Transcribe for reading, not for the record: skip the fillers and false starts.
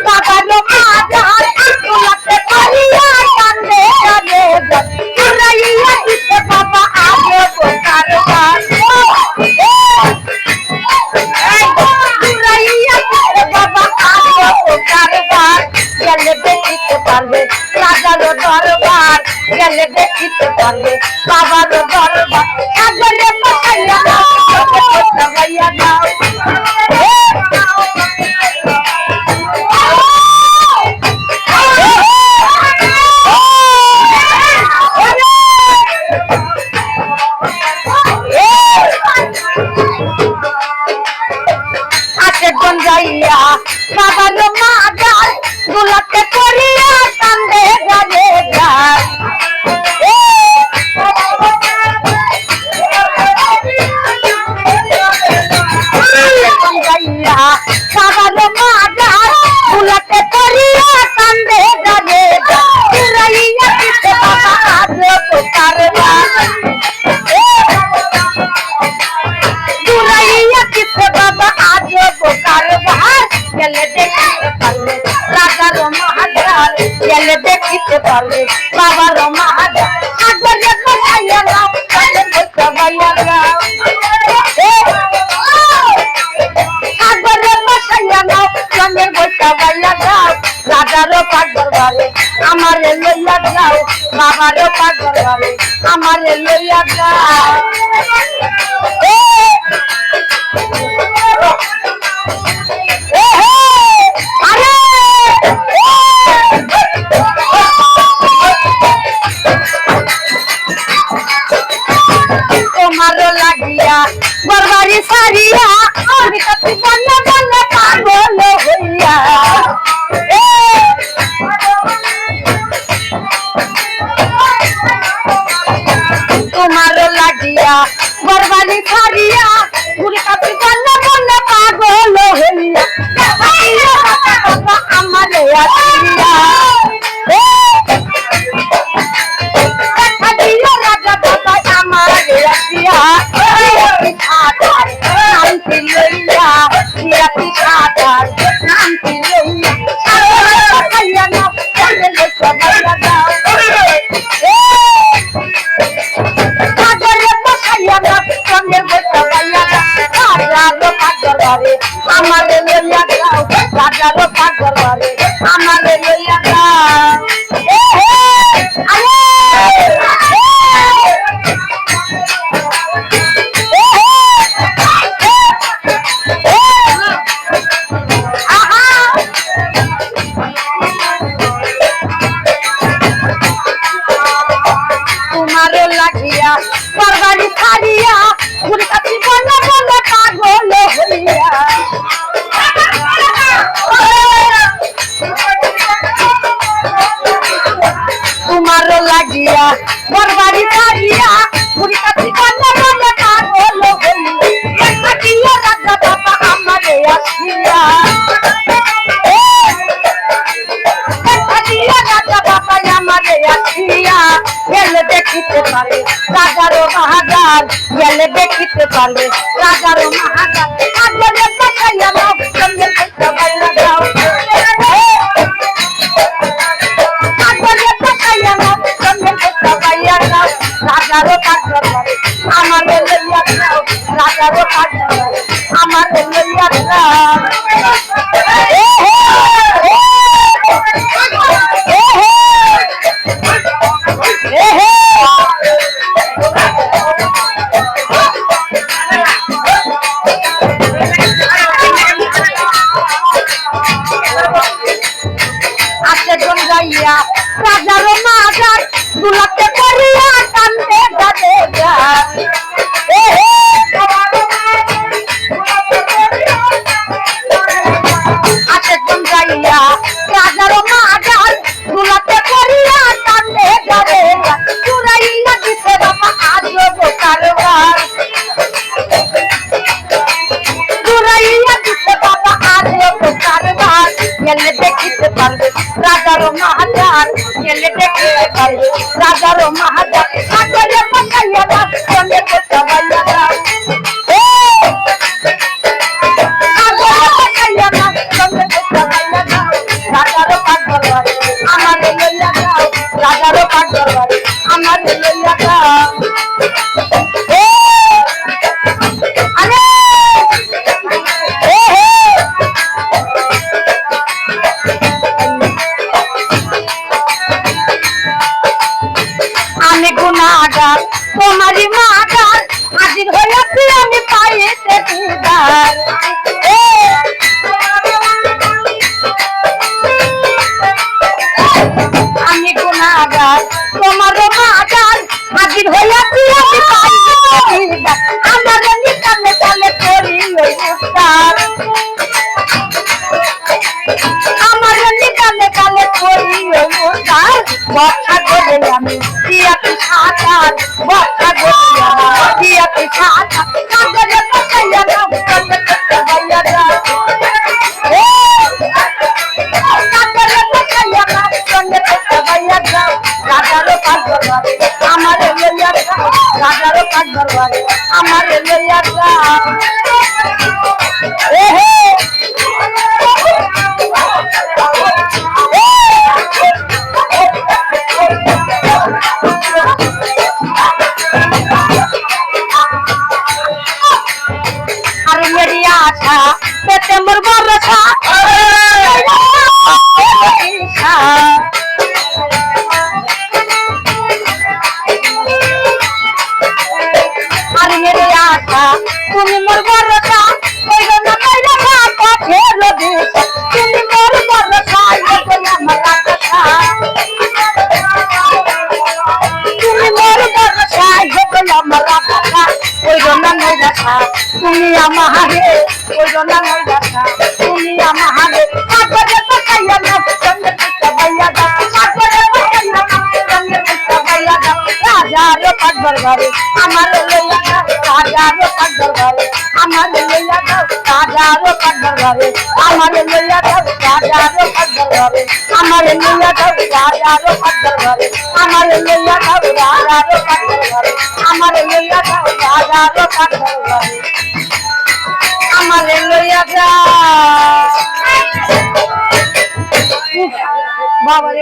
বাবার মাজার গোলাপে করিয়া কান্দে কাঁদে উড়াইয়া দিতে বাবা আগে কারবার উড়াইয়া দিতে বাবা আগে কারবার গেলে দেখিতে পারবে রাজার দরবার গেলে দেখিতে পারবে বাবার দরবার আগলে পাইয়া দাও পাইয়া দাও যাইয়া বাবার মাজার গোলাপে করিয়া কান্দে গালে গায় যাইয়া বাবার মাজার গোলাপে করিয়া কান্দে গালে গাইয়া দিতে বাবা আজ কারবার দুরাইয়া দিতে বাবা আজ কারবার গেলে দেখিতে পারবে রাজার মাহাজার গেলে দেখিতে পারবে বাবার মাহাজার আগলে বসাইয়া নাও আগলে বসাইয়া নাও আগলে বসাইয়া নাও সঙ্গে বসাইয়া নাও রাজারও পাক দরবারে আমারে লইয়া যাও বাবারও পাক দরবারে আমারে লইয়া যাও তোমারও লাগিয়া বরবারি সারিয়া আমি কাছে বন্যা বন্যা পাগল হইয়া তোমারও লাগিয়া বরবারি সারিয়া ঘুরে কাছে বন্যা বন্যা পাগল হইয়া আমারে আসিয়া রাজা বাবা আমারে আসিয়া নামটি লইয়া নামটি লইয়া আমারে লইয়া যাও রাজারও পাক দরবারে আমারে লইয়া যাও তোমারও লাগিয়া বরবারি ছাড়িয়া ঘুরে কাছি বন্যা বন্যা পাগল হইয়া তোমারও লাগিয়া বরবারি ছাড়িয়া ঘুরে কাছি বন্যা বন্যা পাগল হইয়া রাজা বাবা আমারে আসিয়া রাজা বাবা আমারে আসিয়া গেলে দেখিতে পারে রাজারও মাহাজার গেলে দেখিতে পারবে রাজারও মাহাজার আগলে পাঠাইয়া নাও সঙ্গে পাইয়া দাও আগলে পাঠাইয়া নাও সঙ্গে পাইয়া দাও রাজারও পাক দরবারে আমারে লইয়া যাও রাজারও পাক দরবারে আমারে লইয়া যাও যাইয়া রাজারও মাজার গোলাপে করিয়া কান্দে গালে গায় যাইয়া রাজারও মাজার গোলাপে করিয়া কান্দে গালে চুরাইয়া দিতে বাবা আজ কারবার চুরাইয়া দিতে বাবা আজ কারবার গেলে দেখিতে পারবে রাজারও মাহাজার গেলে দেখিতে পারবে রাজারও মাহাজার আগলে পাঠাইয়া দাও সঙ্গে পাঠাইয়া দাও আগলে পাঠাইয়া দাও সঙ্গে পাঠাইয়া দাও বিচার আমি গুনাহগার তোমার মাজার হাজির হইয়াছি আমি পাইনি আমার নিকালে কালে করি ওই উস্তাদ আমার নিকালে কালে করি ওই উস্তাদ বক্তা করে আমি দিয়াছি সাতার বক্তা করে আমি দিয়াছি সাতার কাগজে পাকাইয়া নাও কাগজে পাকাইয়া যাও রাজারও কাঠ দরবারে আমার লইয়া যাও আর মেরি আশা পেতে মোর ভরসা আর মেরি আশা তুমি মোর ভরসা কইরো না কইরো না পথে লদিস তুমি মোর ভরসা কইরো আমার কথা তুমি মোর ভরসা কইরো আমার কথা কইরো না নইরাসা তুমি আমারে কইরো না নইরাসা তুমি আমারে কাগজে পাকাইয়া নাও সঙ্গে পাকাইয়া দাও কাগজে পাকাইয়া নাও সঙ্গে পাকাইয়া দাও রাজারও কাঠ দরবারে আমার লইয়া যাও রাজারও কাঠ দরবারে আমার লইয়া যাও রাজারও কাঠ দরবারে আমার লইয়া যাও রাজারও কাঠ দরবারে আমার লইয়া যাও রাজারও কাঠ দরবারে আমার লইয়া যাও রাজারও কাঠ দরবারে আমার লইয়া যাও রাজারও কাঠ দরবারে আমার লইয়া যাও বাবা।